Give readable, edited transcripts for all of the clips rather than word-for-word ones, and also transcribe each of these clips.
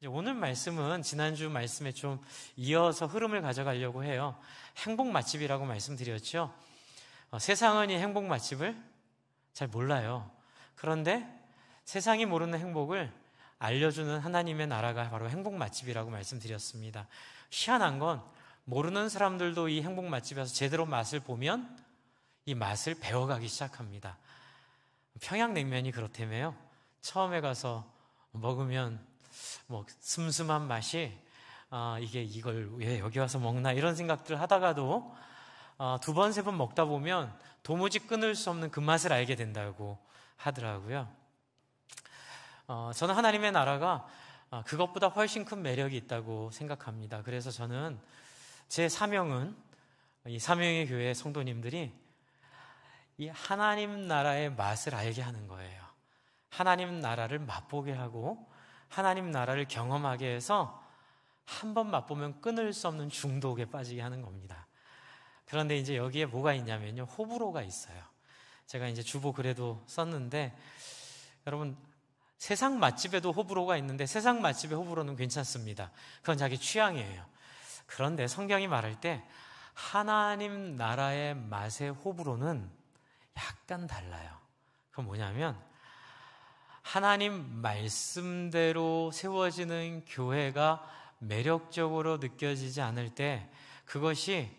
오늘 말씀은 지난주 말씀에 좀 이어서 흐름을 가져가려고 해요. 행복 맛집이라고 말씀드렸죠. 세상은 이 행복 맛집을 잘 몰라요. 그런데 세상이 모르는 행복을 알려주는 하나님의 나라가 바로 행복 맛집이라고 말씀드렸습니다. 희한한 건 모르는 사람들도 이 행복 맛집에서 제대로 맛을 보면 이 맛을 배워가기 시작합니다. 평양냉면이 그렇다며요. 처음에 가서 먹으면 슴슴한 맛이 이걸 왜 여기 와서 먹나 이런 생각들을 하다가도 두 번, 세 번 먹다 보면 도무지 끊을 수 없는 그 맛을 알게 된다고 하더라고요. 저는 하나님의 나라가 그것보다 훨씬 큰 매력이 있다고 생각합니다. 그래서 저는 제 사명은 이 사명의 교회 성도님들이 이 하나님 나라의 맛을 알게 하는 거예요. 하나님 나라를 맛보게 하고 하나님 나라를 경험하게 해서 한 번 맛보면 끊을 수 없는 중독에 빠지게 하는 겁니다. 그런데 이제 여기에 뭐가 있냐면요, 호불호가 있어요. 제가 이제 주보 글에도 썼는데, 여러분 세상 맛집에도 호불호가 있는데 세상 맛집의 호불호는 괜찮습니다. 그건 자기 취향이에요. 그런데 성경이 말할 때 하나님 나라의 맛의 호불호는 약간 달라요. 그건 뭐냐면 하나님 말씀대로 세워지는 교회가 매력적으로 느껴지지 않을 때, 그것이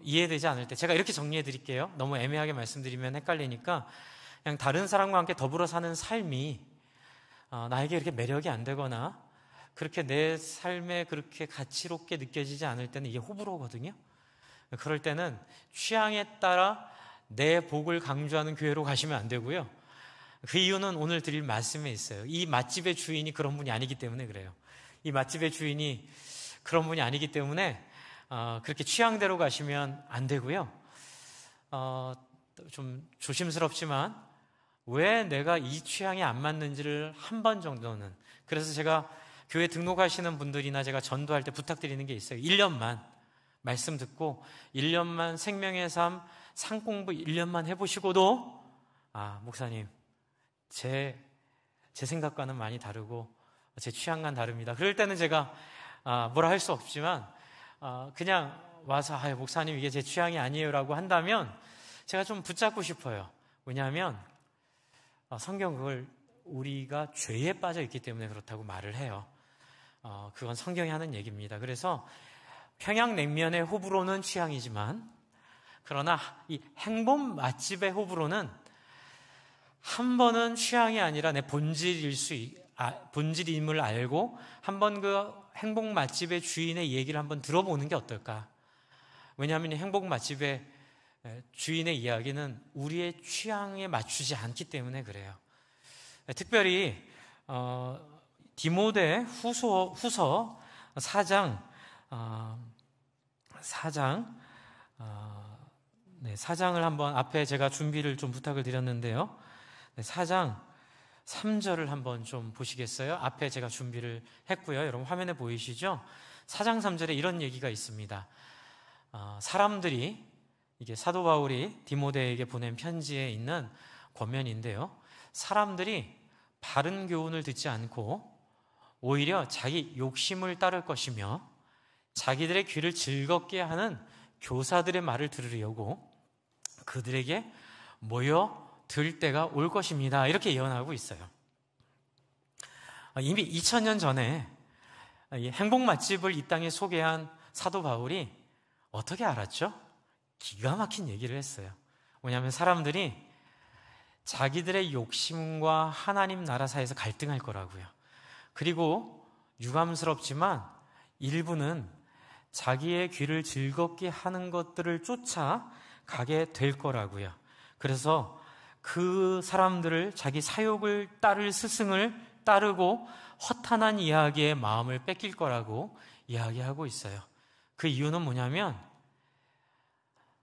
이해되지 않을 때, 제가 이렇게 정리해 드릴게요. 너무 애매하게 말씀드리면 헷갈리니까 그냥 다른 사람과 함께 더불어 사는 삶이 나에게 이렇게 매력이 안 되거나 그렇게 내 삶에 그렇게 가치롭게 느껴지지 않을 때는 이게 호불호거든요. 그럴 때는 취향에 따라 내 복을 강조하는 교회로 가시면 안 되고요. 그 이유는 오늘 드릴 말씀에 있어요. 이 맛집의 주인이 그런 분이 아니기 때문에 그래요. 이 맛집의 주인이 그런 분이 아니기 때문에 그렇게 취향대로 가시면 안 되고요. 좀 조심스럽지만 왜 내가 이 취향이 안 맞는지를 한 번 정도는, 그래서 제가 교회 등록하시는 분들이나 제가 전도할 때 부탁드리는 게 있어요. 1년만 말씀 듣고 1년만 생명의 삶 상공부 1년만 해보시고도 목사님 제 생각과는 많이 다르고 제 취향과는 다릅니다. 그럴 때는 제가 뭐라 할 수 없지만 그냥 와서 목사님 이게 제 취향이 아니에요 라고 한다면 제가 좀 붙잡고 싶어요. 왜냐하면 성경 그걸 우리가 죄에 빠져 있기 때문에 그렇다고 말을 해요. 그건 성경이 하는 얘기입니다. 그래서 평양냉면의 호불호는 취향이지만, 그러나 이 행복 맛집의 호불호는 한 번은 취향이 아니라 내 본질임을 알고 한번 그 행복 맛집의 주인의 얘기를 한번 들어보는 게 어떨까? 왜냐하면 이 행복 맛집의 주인의 이야기는 우리의 취향에 맞추지 않기 때문에 그래요. 특별히 디모데 후서 4장 4장을 한번, 앞에 제가 준비를 좀 부탁을 드렸는데요. 4장 3절을 한번 좀 보시겠어요? 앞에 제가 준비를 했고요. 여러분 화면에 보이시죠? 4장 3절에 이런 얘기가 있습니다. 사람들이, 이게 사도 바울이 디모데에게 보낸 편지에 있는 권면인데요. 사람들이 바른 교훈을 듣지 않고 오히려 자기 욕심을 따를 것이며 자기들의 귀를 즐겁게 하는 교사들의 말을 들으려고 그들에게 모여들 때가 올 것입니다. 이렇게 예언하고 있어요. 이미 2000년 전에 행복 맛집을 이 땅에 소개한 사도 바울이 어떻게 알았죠? 기가 막힌 얘기를 했어요. 왜냐하면 사람들이 자기들의 욕심과 하나님 나라 사이에서 갈등할 거라고요. 그리고 유감스럽지만 일부는 자기의 귀를 즐겁게 하는 것들을 쫓아 가게 될 거라고요. 그래서 그 사람들을, 자기 사욕을 따를 스승을 따르고 허탄한 이야기에 마음을 뺏길 거라고 이야기하고 있어요. 그 이유는 뭐냐면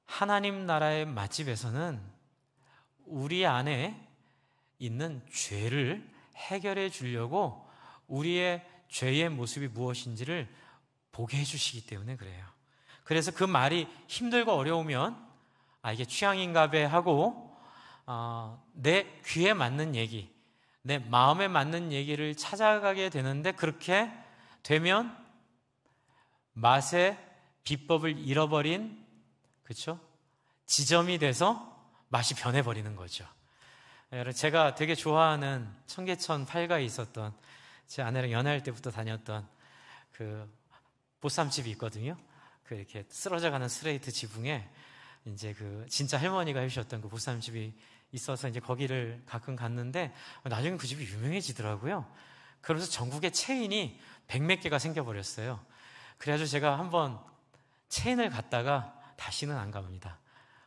하나님 나라의 맛집에서는 우리 안에 있는 죄를 해결해 주려고 우리의 죄의 모습이 무엇인지를 보게 해주시기 때문에 그래요. 그래서 그 말이 힘들고 어려우면 이게 취향인가 배 하고 내 귀에 맞는 얘기, 내 마음에 맞는 얘기를 찾아가게 되는데, 그렇게 되면 맛의 비법을 잃어버린, 그렇죠? 지점이 돼서 맛이 변해버리는 거죠. 제가 되게 좋아하는 청계천 팔가에 있었던, 제 아내랑 연애할 때부터 다녔던 그 보쌈집이 있거든요. 그 이렇게 쓰러져가는 스트레이트 지붕에 이제 그 진짜 할머니가 해주셨던 그 보쌈집이 있어서 이제 거기를 가끔 갔는데, 나중에 그 집이 유명해지더라고요. 그러면서 전국에 체인이 100몇 개가 생겨버렸어요. 그래가지고 제가 한번 체인을 갔다가 다시는 안 갑니다.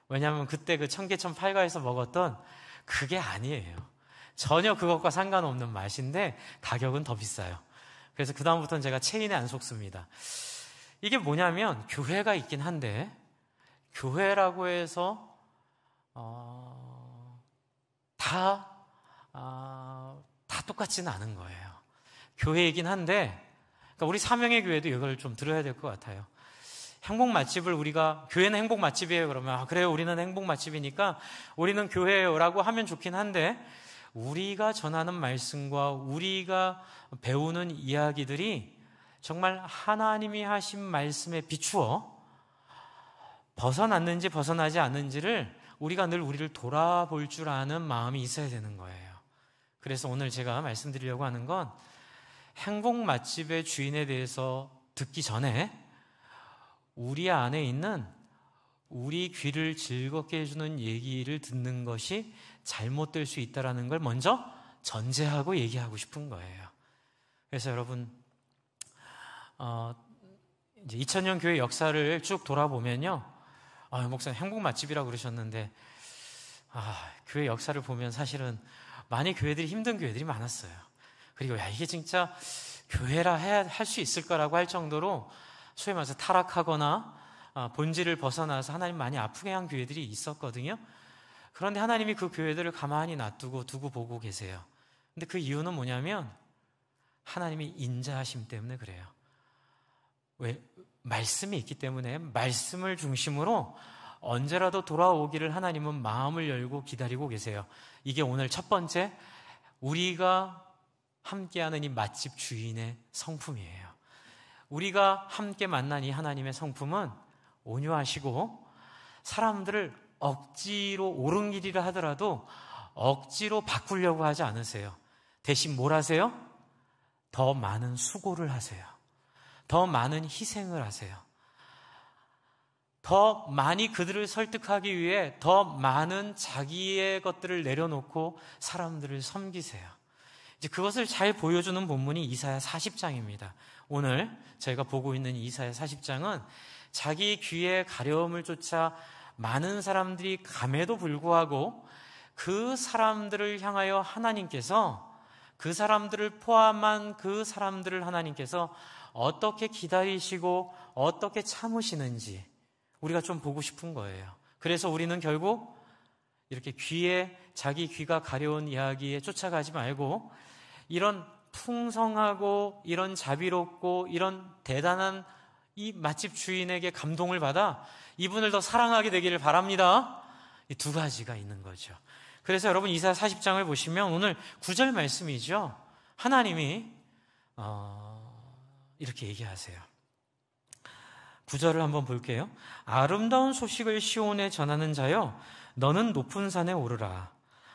왜냐하면 그때 그 청계천 팔가에서 먹었던 그게 아니에요. 전혀 그것과 상관없는 맛인데 가격은 더 비싸요. 그래서 그 다음부터는 제가 체인에 안 속습니다. 이게 뭐냐면, 교회가 있긴 한데 교회라고 해서 다 똑같지는 않은 거예요. 교회이긴 한데, 그러니까 우리 사명의 교회도 이걸 좀 들어야 될 것 같아요. 행복 맛집을 우리가, 교회는 행복 맛집이에요 그러면, 그래요, 우리는 행복 맛집이니까 우리는 교회예요라고 하면 좋긴 한데, 우리가 전하는 말씀과 우리가 배우는 이야기들이 정말 하나님이 하신 말씀에 비추어 벗어났는지 벗어나지 않는지를 우리가 늘 우리를 돌아볼 줄 아는 마음이 있어야 되는 거예요. 그래서 오늘 제가 말씀드리려고 하는 건, 행복 맛집의 주인에 대해서 듣기 전에 우리 안에 있는, 우리 귀를 즐겁게 해주는 얘기를 듣는 것이 잘못될 수 있다는 걸 먼저 전제하고 얘기하고 싶은 거예요. 그래서 여러분, 이제 2000년 교회 역사를 쭉 돌아보면요, 목사님 행복 맛집이라고 그러셨는데, 교회 역사를 보면 사실은 많이 교회들이 힘든 교회들이 많았어요. 그리고 이게 진짜 교회라 할 수 있을까라고 할 정도로 소위 말해서 타락하거나 본질을 벗어나서 하나님 많이 아프게 한 교회들이 있었거든요. 그런데 하나님이 그 교회들을 가만히 두고 보고 계세요. 근데 그 이유는 뭐냐면, 하나님이 인자하심 때문에 그래요. 왜? 말씀이 있기 때문에 말씀을 중심으로 언제라도 돌아오기를 하나님은 마음을 열고 기다리고 계세요. 이게 오늘 첫 번째, 우리가 함께하는 이 맛집 주인의 성품이에요. 우리가 함께 만난 이 하나님의 성품은 온유하시고, 사람들을 억지로 옳은 길이라 하더라도 억지로 바꾸려고 하지 않으세요. 대신 뭘 하세요? 더 많은 수고를 하세요. 더 많은 희생을 하세요. 더 많이 그들을 설득하기 위해 더 많은 자기의 것들을 내려놓고 사람들을 섬기세요. 이제 그것을 잘 보여주는 본문이 이사야 40장입니다. 오늘 저희가 보고 있는 이사야 40장은 자기 귀에 가려움을 쫓아 많은 사람들이 감에도 불구하고 그 사람들을 향하여 하나님께서, 그 사람들을 포함한 그 사람들을 하나님께서 어떻게 기다리시고 어떻게 참으시는지 우리가 좀 보고 싶은 거예요. 그래서 우리는 결국 이렇게 자기 귀가 가려운 이야기에 쫓아가지 말고, 이런 풍성하고 이런 자비롭고 이런 대단한 이 맛집 주인에게 감동을 받아 이분을 더 사랑하게 되기를 바랍니다. 이 두 가지가 있는 거죠. 그래서 여러분, 이사야 40장을 보시면 오늘 9절 말씀이죠. 하나님이 이렇게 얘기하세요. 9절을 한번 볼게요. 아름다운 소식을 시온에 전하는 자여, 너는 높은 산에 오르라.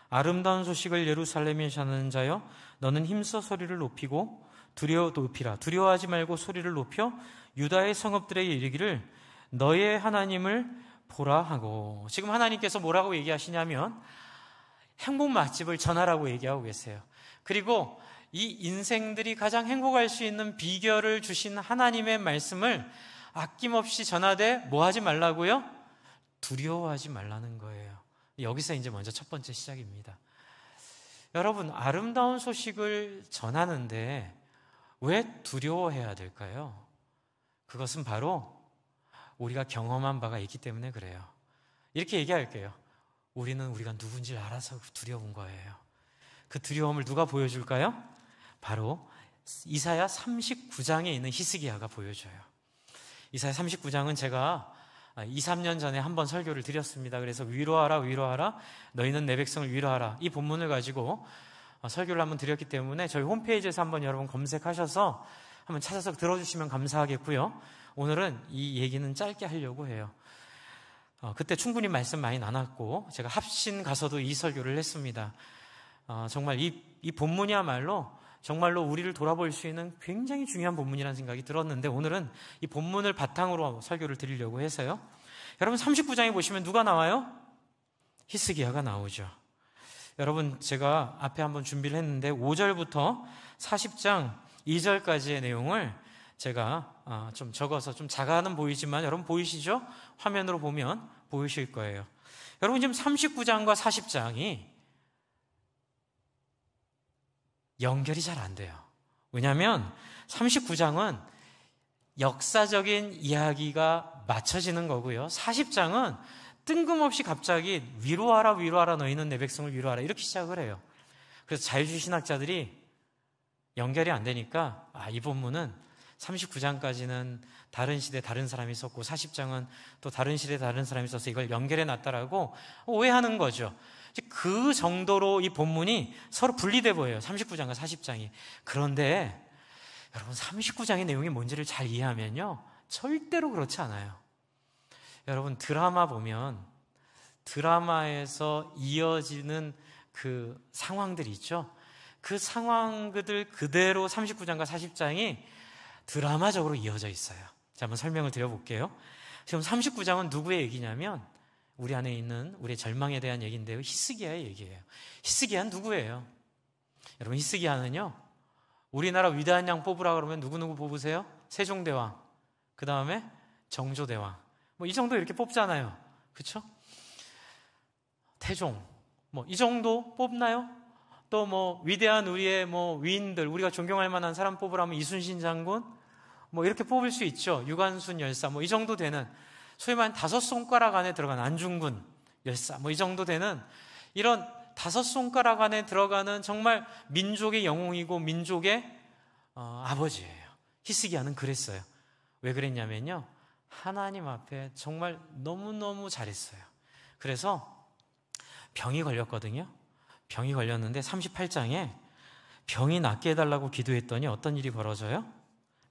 아름다운 소식을 예루살렘에 전하는 자여, 너는 힘써 소리를 높이고 높이라. 두려워하지 말고 소리를 높여 유다의 성읍들에게 이르기를 너의 하나님을 보라 하고. 지금 하나님께서 뭐라고 얘기하시냐면, 행복 맛집을 전하라고 얘기하고 계세요. 그리고 이 인생들이 가장 행복할 수 있는 비결을 주신 하나님의 말씀을 아낌없이 전하되 뭐 하지 말라고요? 두려워하지 말라는 거예요. 여기서 이제 먼저 첫 번째 시작입니다. 여러분, 아름다운 소식을 전하는데 왜 두려워해야 될까요? 그것은 바로 우리가 경험한 바가 있기 때문에 그래요. 이렇게 얘기할게요. 우리가 누군지 알아서 두려운 거예요. 그 두려움을 누가 보여줄까요? 바로 이사야 39장에 있는 히스기야가 보여줘요. 이사야 39장은 제가 2, 3년 전에 한번 설교를 드렸습니다. 그래서 위로하라, 위로하라, 너희는 내 백성을 위로하라, 이 본문을 가지고 설교를 한번 드렸기 때문에 저희 홈페이지에서 한번 여러분 검색하셔서 한번 찾아서 들어주시면 감사하겠고요. 오늘은 이 얘기는 짧게 하려고 해요. 그때 충분히 말씀 많이 나눴고 제가 합신 가서도 이 설교를 했습니다. 정말 이 본문이야말로 정말로 우리를 돌아볼 수 있는 굉장히 중요한 본문이라는 생각이 들었는데 오늘은 이 본문을 바탕으로 설교를 드리려고 해서요. 여러분 39장에 보시면 누가 나와요? 히스기야가 나오죠. 여러분 제가 앞에 한번 준비를 했는데 5절부터 40장 2절까지의 내용을 제가 좀 적어서 좀 작아는 보이지만 여러분 보이시죠? 화면으로 보면 보이실 거예요. 여러분 지금 39장과 40장이 연결이 잘 안 돼요. 왜냐하면 39장은 역사적인 이야기가 맞춰지는 거고요. 40장은 뜬금없이 갑자기 위로하라 위로하라 너희는 내 백성을 위로하라 이렇게 시작을 해요. 그래서 자유주의 연결이 안 되니까 이 본문은 39장까지는 다른 시대 다른 사람이 썼고 40장은 또 다른 시대 다른 사람이 써서 이걸 연결해 놨다라고 오해하는 거죠. 그 정도로 이 본문이 서로 분리돼 보여요. 39장과 40장이. 그런데 여러분 39장의 내용이 뭔지를 잘 이해하면요 절대로 그렇지 않아요. 여러분 드라마 보면 드라마에서 이어지는 그 상황들이 있죠. 그 상황들 그대로 39장과 40장이 드라마적으로 이어져 있어요. 자, 한번 설명을 드려볼게요. 지금 39장은 누구의 얘기냐면 우리 안에 있는 우리의 절망에 대한 얘기인데요. 히스기야의 얘기예요. 히스기야는 누구예요? 여러분 히스기야는요 우리나라 위대한 양 뽑으라 그러면 누구누구 뽑으세요? 세종대왕, 그 다음에 정조대왕 뭐 이 정도 이렇게 뽑잖아요. 그렇죠? 태종 뭐 이 정도 뽑나요? 또 뭐 위대한 우리의 뭐 위인들 우리가 존경할 만한 사람 뽑으라면 이순신 장군 뭐 이렇게 뽑을 수 있죠. 유관순 열사 뭐 이 정도 되는 소위 말하는 5손가락 안에 들어가는 안중근 열사 뭐 이 정도 되는 이런 5손가락 안에 들어가는 정말 민족의 영웅이고 민족의 아버지예요. 히스기야는 그랬어요. 왜 그랬냐면요 하나님 앞에 정말 너무너무 잘했어요. 그래서 병이 걸렸거든요. 병이 걸렸는데 38장에 병이 낫게 해달라고 기도했더니 어떤 일이 벌어져요?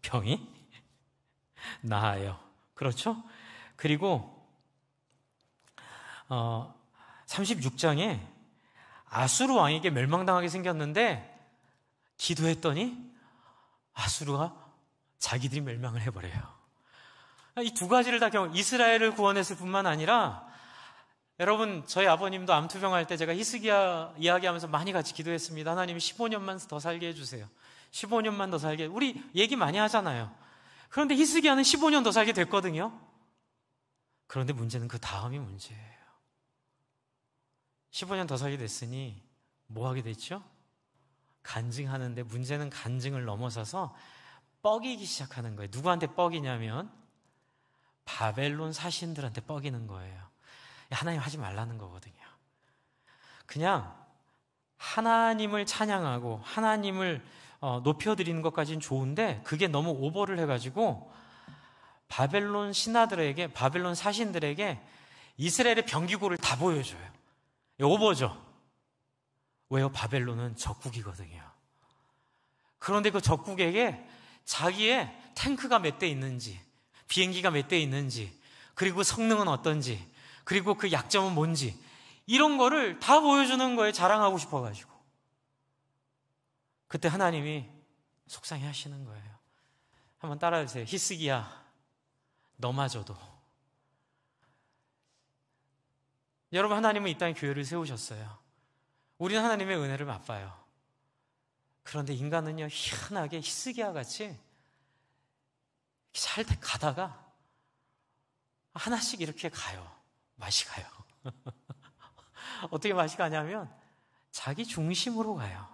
병이 나아요. 그렇죠? 그리고 36장에 아수르 왕에게 멸망당하게 생겼는데 기도했더니 아수르가 자기들이 멸망을 해버려요. 이 두 가지를 다 이스라엘을 구원했을 뿐만 아니라 여러분 저희 아버님도 암투병할 때 제가 히스기야 이야기하면서 많이 같이 기도했습니다. 하나님이 15년만 더 살게 해주세요. 15년만 더 살게. 우리 얘기 많이 하잖아요. 그런데 히스기야는 15년 더 살게 됐거든요. 그런데 문제는 그 다음이 문제예요. 15년 더 살게 됐으니 뭐 하게 됐죠? 간증하는데 문제는 간증을 넘어서서 뻐기기 시작하는 거예요. 누구한테 뻐기냐면 바벨론 사신들한테 뻐기는 거예요. 하나님 하지 말라는 거거든요. 그냥 하나님을 찬양하고 하나님을 높여드리는 것까지는 좋은데 그게 너무 오버를 해가지고 바벨론 신하들에게 바벨론 사신들에게 이스라엘의 병기고를 다 보여줘요. 오버죠. 왜요? 바벨론은 적국이거든요. 그런데 그 적국에게 자기의 탱크가 몇 대 있는지 비행기가 몇 대 있는지 그리고 성능은 어떤지 그리고 그 약점은 뭔지 이런 거를 다 보여주는 거에 자랑하고 싶어가지고 그때 하나님이 속상해 하시는 거예요. 한번 따라해주세요. 히스기야 너마저도. 여러분 하나님은 이 땅에 교회를 세우셨어요. 우리는 하나님의 은혜를 맛봐요. 그런데 인간은요 희한하게 히스기야 같이 잘 가다가 하나씩 이렇게 가요. 맛이 가요. 어떻게 맛이 가냐면 자기 중심으로 가요.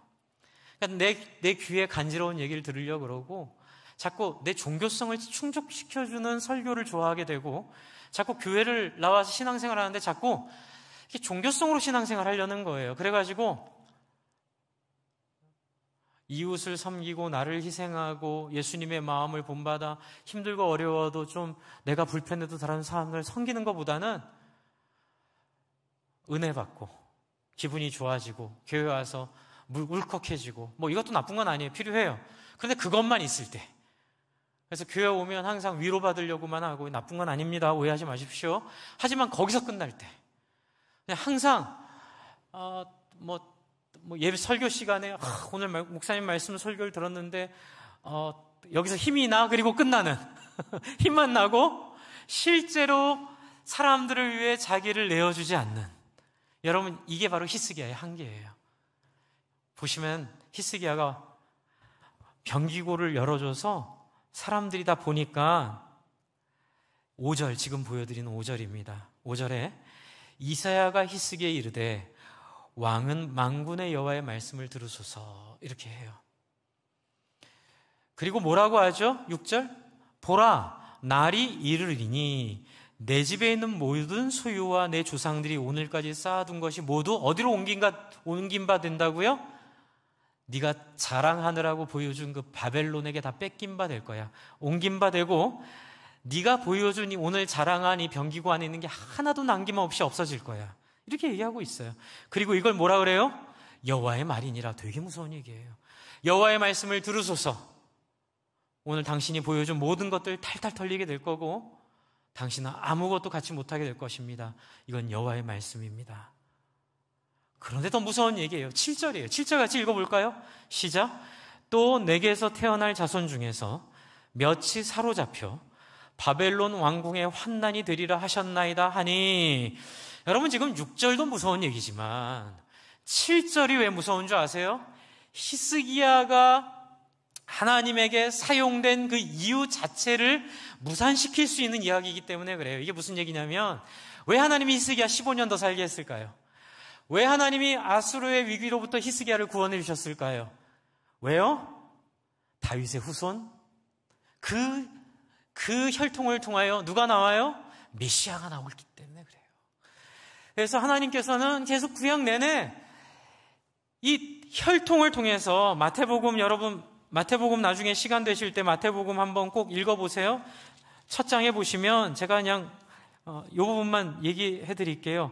그러니까 내 귀에 간지러운 얘기를 들으려고 그러고 자꾸 내 종교성을 충족시켜주는 설교를 좋아하게 되고 자꾸 교회를 나와서 신앙생활 하는데 자꾸 이렇게 종교성으로 신앙생활 하려는 거예요. 그래가지고 이웃을 섬기고 나를 희생하고 예수님의 마음을 본받아 힘들고 어려워도 좀 내가 불편해도 다른 사람을 섬기는 것보다는 은혜 받고 기분이 좋아지고 교회 와서 울컥해지고, 뭐 이것도 나쁜 건 아니에요. 필요해요. 그런데 그것만 있을 때, 그래서 교회 오면 항상 위로받으려고만 하고, 나쁜 건 아닙니다. 오해하지 마십시오. 하지만 거기서 끝날 때, 그냥 항상 예배 설교 시간에 오늘 목사님 말씀 설교를 들었는데 여기서 힘이 나, 그리고 끝나는 힘만 나고 실제로 사람들을 위해 자기를 내어주지 않는, 여러분, 이게 바로 히스기야의 한계예요. 보시면 히스기야가 병기고를 열어줘서 사람들이 다 보니까 5절, 지금 보여드리는 5절입니다. 5절에 이사야가 히스기야에 이르되 왕은 만군의 여호와의 말씀을 들으소서, 이렇게 해요. 그리고 뭐라고 하죠? 6절, 보라, 날이 이르리니 내 집에 있는 모든 소유와 내 조상들이 오늘까지 쌓아둔 것이 모두 어디로 옮긴 바 된다고요? 네가 자랑하느라고 보여준 그 바벨론에게 다 뺏긴 바 될 거야. 옮긴 바 되고, 네가 보여준 오늘 자랑한 이 병기고 안에 있는 게 하나도 남김없이 없어질 거야. 이렇게 얘기하고 있어요. 그리고 이걸 뭐라 그래요? 여호와의 말이니라. 되게 무서운 얘기예요. 여호와의 말씀을 들으소서. 오늘 당신이 보여준 모든 것들 탈탈 털리게 될 거고, 당신은 아무것도 갖지 못하게 될 것입니다. 이건 여호와의 말씀입니다. 그런데 더 무서운 얘기예요. 7절이에요. 7절 같이 읽어볼까요? 시작. 또 내게서 태어날 자손 중에서 몇이 사로잡혀 바벨론 왕궁의 환난이 되리라 하셨나이다 하니, 여러분, 지금 6절도 무서운 얘기지만 7절이 왜 무서운 줄 아세요? 히스기야가 하나님에게 사용된 그 이유 자체를 무산시킬 수 있는 이야기이기 때문에 그래요. 이게 무슨 얘기냐면, 왜 하나님이 히스기야 15년 더 살게 했을까요? 왜 하나님이 아수르의 위기로부터 히스기야를 구원해 주셨을까요? 왜요? 다윗의 후손, 그 혈통을 통하여 누가 나와요? 메시아가 나오기 때문에 그래요. 그래서 하나님께서는 계속 구약 내내 이 혈통을 통해서, 마태복음 나중에 시간 되실 때 마태복음 한번 꼭 읽어보세요. 첫 장에 보시면 제가 그냥 이 부분만 얘기해 드릴게요.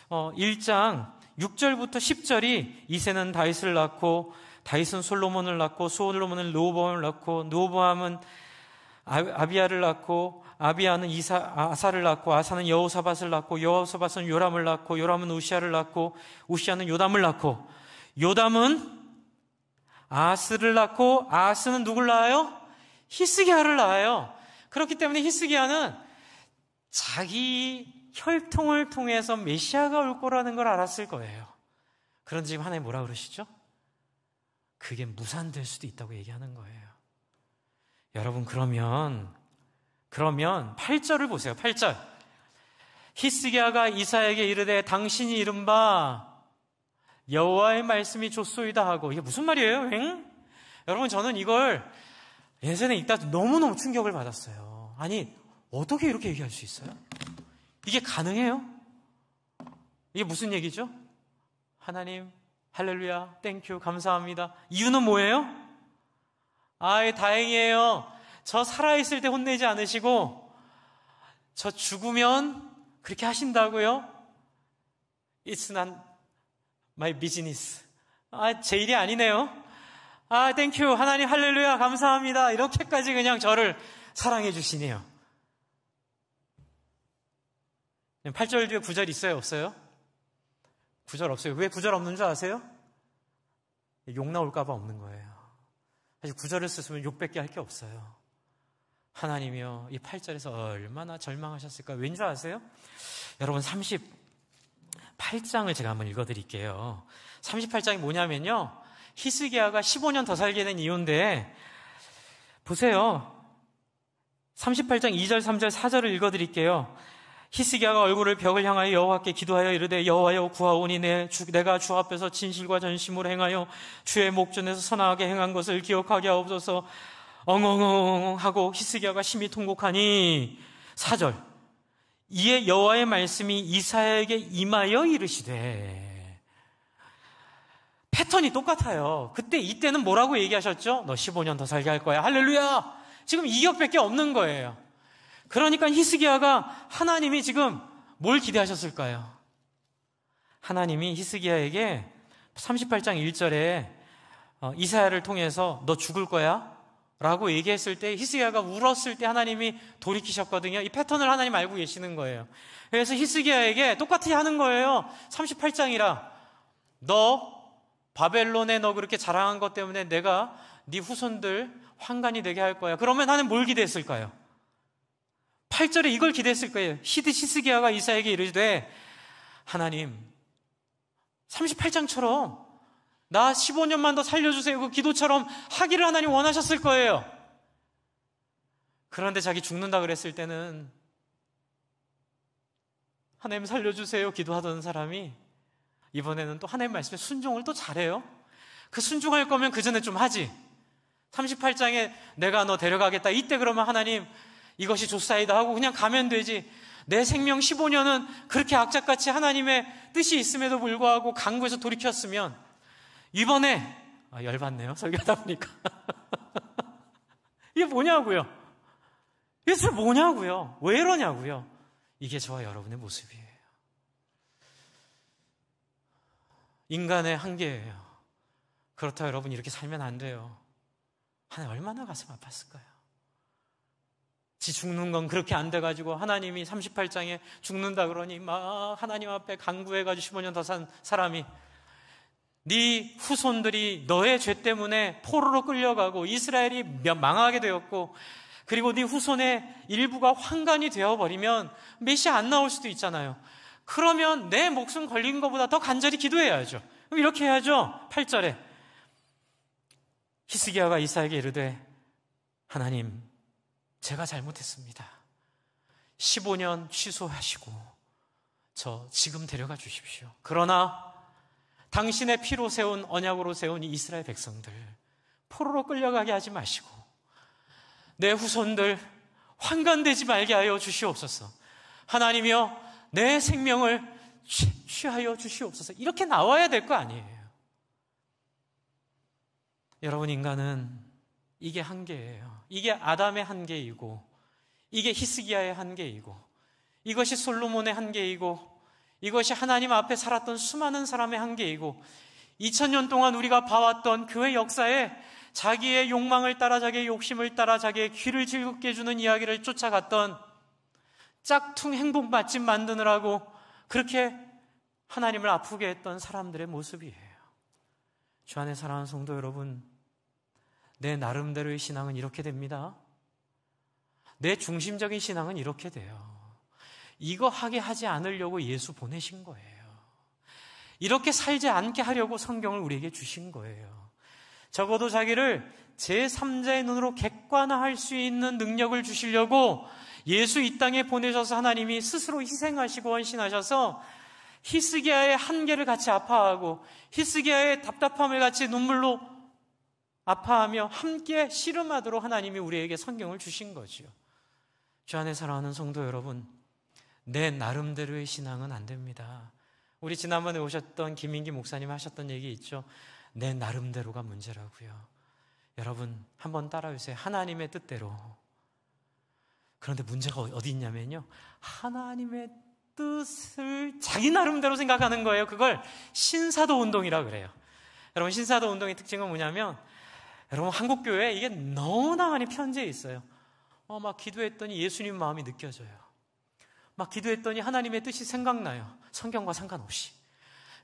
1장 6절부터 10절이 이새는 다윗을 낳고, 다윗은 솔로몬을 낳고, 솔로몬은 르호보암을 낳고, 르호보암은 아비야를 낳고, 아비야는 아사를 낳고, 아사는 여호사밧을 낳고, 여호사밧은 요람을 낳고, 요람은 우시야를 낳고, 우시야는 요담을 낳고, 요담은 아스를 낳고, 아스는 누굴 낳아요? 히스기야를 낳아요. 그렇기 때문에 히스기야는 자기 혈통을 통해서 메시아가 올 거라는 걸 알았을 거예요. 그런데 지금 하나님 뭐라 그러시죠? 그게 무산될 수도 있다고 얘기하는 거예요. 여러분, 그러면 8절을 보세요. 8절. 히스기야가 이사야에게 이르되 당신이 이른바 여호와의 말씀이 좋소이다 하고, 이게 무슨 말이에요? 여러분, 저는 이걸 예전에 읽다 너무너무 충격을 받았어요. 아니, 어떻게 이렇게 얘기할 수 있어요? 이게 가능해요? 이게 무슨 얘기죠? 하나님, 할렐루야, 땡큐, 감사합니다. 이유는 뭐예요? 다행이에요. 저 살아있을 때 혼내지 않으시고, 저 죽으면 그렇게 하신다고요? It's not my business. 제 일이 아니네요. 땡큐, 하나님, 할렐루야, 감사합니다. 이렇게까지 그냥 저를 사랑해 주시네요. 8절 뒤에 9절 있어요, 없어요? 9절 없어요. 왜 9절 없는 줄 아세요? 욕 나올까봐 없는 거예요. 사실 9절을 썼으면 욕밖에 할 게 없어요. 하나님이요, 이 8절에서 얼마나 절망하셨을까? 왠 줄 아세요? 여러분, 38장을 제가 한번 읽어드릴게요. 38장이 뭐냐면요, 히스기야가 15년 더 살게 된 이유인데, 보세요. 38장 2절, 3절, 4절을 읽어드릴게요. 히스기야가 얼굴을 벽을 향하여 여호와께 기도하여 이르되 여호와여 구하오니 내가 주 앞에서 진실과 전심으로 행하여 주의 목전에서 선하게 행한 것을 기억하게 하옵소서. 엉엉엉 하고 히스기야가 심히 통곡하니, 4절. 이에 여호와의 말씀이 이사야에게 임하여 이르시되, 패턴이 똑같아요. 이때는 뭐라고 얘기하셨죠? 너 15년 더 살게 할 거야. 할렐루야. 지금 이격밖에 없는 거예요. 그러니까 히스기야가, 하나님이 지금 뭘 기대하셨을까요? 하나님이 히스기야에게 38장 1절에 이사야를 통해서 너 죽을 거야? 라고 얘기했을 때 히스기야가 울었을 때 하나님이 돌이키셨거든요. 이 패턴을 하나님 알고 계시는 거예요. 그래서 히스기야에게 똑같이 하는 거예요. 38장이라 너 바벨론에 너 그렇게 자랑한 것 때문에 내가 네 후손들 환관이 되게 할 거야. 그러면 하나님 뭘 기대했을까요? 8절에 이걸 기대했을 거예요. 히스기야가 이사야에게 이르되 하나님 38장처럼 나 15년만 더 살려주세요. 그 기도처럼 하기를 하나님 원하셨을 거예요. 그런데 자기 죽는다 그랬을 때는 하나님 살려주세요 기도하던 사람이 이번에는 또 하나님 말씀에 순종을 또 잘해요. 그 순종할 거면 그 전에 좀 하지. 38장에 내가 너 데려가겠다. 이때 그러면 하나님 이것이 좋사이다 하고 그냥 가면 되지. 내 생명 15년은 그렇게 악착같이 하나님의 뜻이 있음에도 불구하고 강구해서 돌이켰으면 이번에 열받네요. 설교하다 보니까 이게 뭐냐고요. 이게 뭐냐고요. 왜 이러냐고요. 이게 저와 여러분의 모습이에요. 인간의 한계예요. 그렇다고 여러분 이렇게 살면 안 돼요. 하나님 얼마나 가슴 아팠을까요? 지 죽는 건 그렇게 안 돼가지고 하나님이 38장에 죽는다 그러니 막 하나님 앞에 간구해가지고 15년 더 산 사람이 네 후손들이 너의 죄 때문에 포로로 끌려가고 이스라엘이 망하게 되었고 그리고 네 후손의 일부가 환관이 되어버리면 메시아 안 나올 수도 있잖아요. 그러면 내 목숨 걸린 것보다 더 간절히 기도해야죠. 그럼 이렇게 해야죠. 8절에 히스기야가 이사야에게 이르되 하나님 제가 잘못했습니다. 15년 취소하시고 저 지금 데려가 주십시오. 그러나 당신의 피로 세운 언약으로 세운 이 이스라엘 백성들 포로로 끌려가게 하지 마시고 내 후손들 환관되지 말게 하여 주시옵소서. 하나님이여 내 생명을 취하여 주시옵소서. 이렇게 나와야 될 거 아니에요. 여러분 인간은 이게 한계예요. 이게 아담의 한계이고 이게 히스기야의 한계이고 이것이 솔로몬의 한계이고 이것이 하나님 앞에 살았던 수많은 사람의 한계이고 2000년 동안 우리가 봐왔던 교회 역사에 자기의 욕망을 따라 자기의 욕심을 따라 자기의 귀를 즐겁게 해주는 이야기를 쫓아갔던 짝퉁 행복 맛집 만드느라고 그렇게 하나님을 아프게 했던 사람들의 모습이에요. 주 안에 사랑하는 성도 여러분, 내 나름대로의 신앙은 이렇게 됩니다. 내 중심적인 신앙은 이렇게 돼요. 이거 하게 하지 않으려고 예수 보내신 거예요. 이렇게 살지 않게 하려고 성경을 우리에게 주신 거예요. 적어도 자기를 제3자의 눈으로 객관화할 수 있는 능력을 주시려고 예수 이 땅에 보내셔서 하나님이 스스로 희생하시고 헌신하셔서 히스기야의 한계를 같이 아파하고 히스기야의 답답함을 같이 눈물로 아파하며 함께 씨름하도록 하나님이 우리에게 성경을 주신 거지요. 주 안에 사랑하는 성도 여러분, 내 나름대로의 신앙은 안 됩니다. 우리 지난번에 오셨던 김민기 목사님 하셨던 얘기 있죠. 내 나름대로가 문제라고요. 여러분 한번 따라해주세요. 하나님의 뜻대로. 그런데 문제가 어디 있냐면요, 하나님의 뜻을 자기 나름대로 생각하는 거예요. 그걸 신사도 운동이라 그래요. 여러분 신사도 운동의 특징은 뭐냐면, 여러분 한국교회에 이게 너무나 많이 편지에 있어요. 막 기도했더니 예수님 마음이 느껴져요. 막 기도했더니 하나님의 뜻이 생각나요. 성경과 상관없이.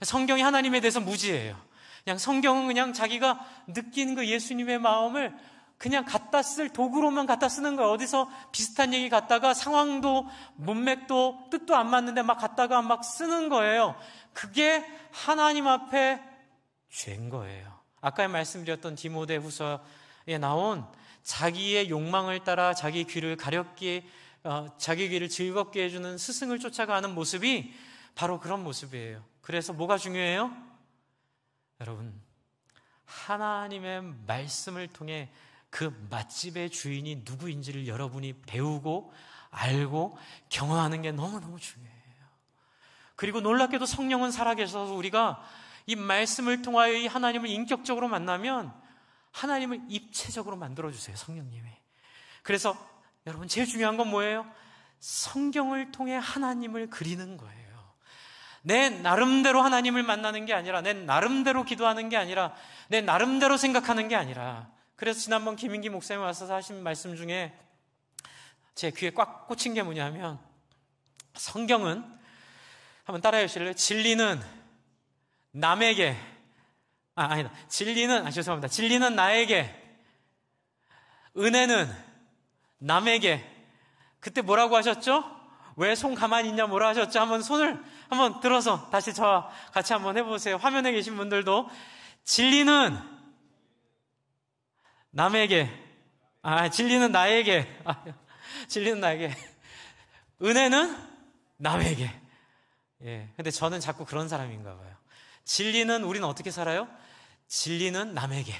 성경이 하나님에 대해서 무지해요. 그냥 성경은 그냥 자기가 느낀 그 예수님의 마음을 그냥 갖다 쓸 도구로만 갖다 쓰는 거예요. 어디서 비슷한 얘기 갖다가 상황도 문맥도 뜻도 안 맞는데 막 갖다가 막 쓰는 거예요. 그게 하나님 앞에 죄인 거예요. 아까 말씀드렸던 디모데후서에 나온 자기의 욕망을 따라 자기 귀를 가렵게 자기 귀를 즐겁게 해주는 스승을 쫓아가는 모습이 바로 그런 모습이에요. 그래서 뭐가 중요해요? 여러분, 하나님의 말씀을 통해 그 맛집의 주인이 누구인지를 여러분이 배우고 알고 경험하는 게 너무너무 중요해요. 그리고 놀랍게도 성령은 살아계셔서 우리가 이 말씀을 통하여 이 하나님을 인격적으로 만나면 하나님을 입체적으로 만들어주세요. 성령님이. 그래서 여러분 제일 중요한 건 뭐예요? 성경을 통해 하나님을 그리는 거예요. 내 나름대로 하나님을 만나는 게 아니라, 내 나름대로 기도하는 게 아니라, 내 나름대로 생각하는 게 아니라. 그래서 지난번 김인기 목사님 와서 하신 말씀 중에 제 귀에 꽉 꽂힌 게 뭐냐면, 성경은, 한번 따라해 주실래요? 진리는 남에게, 진리는 나에게, 은혜는 남에게. 그때 뭐라고 하셨죠? 왜 손 가만히 있냐 뭐라 하셨죠? 한번 손을 한번 들어서 다시 저와 같이 한번 해보세요. 화면에 계신 분들도. 진리는 남에게, 진리는 나에게, 진리는 나에게, 은혜는 남에게. 예. 근데 저는 자꾸 그런 사람인가 봐요. 진리는 우리는 어떻게 살아요? 진리는 남에게,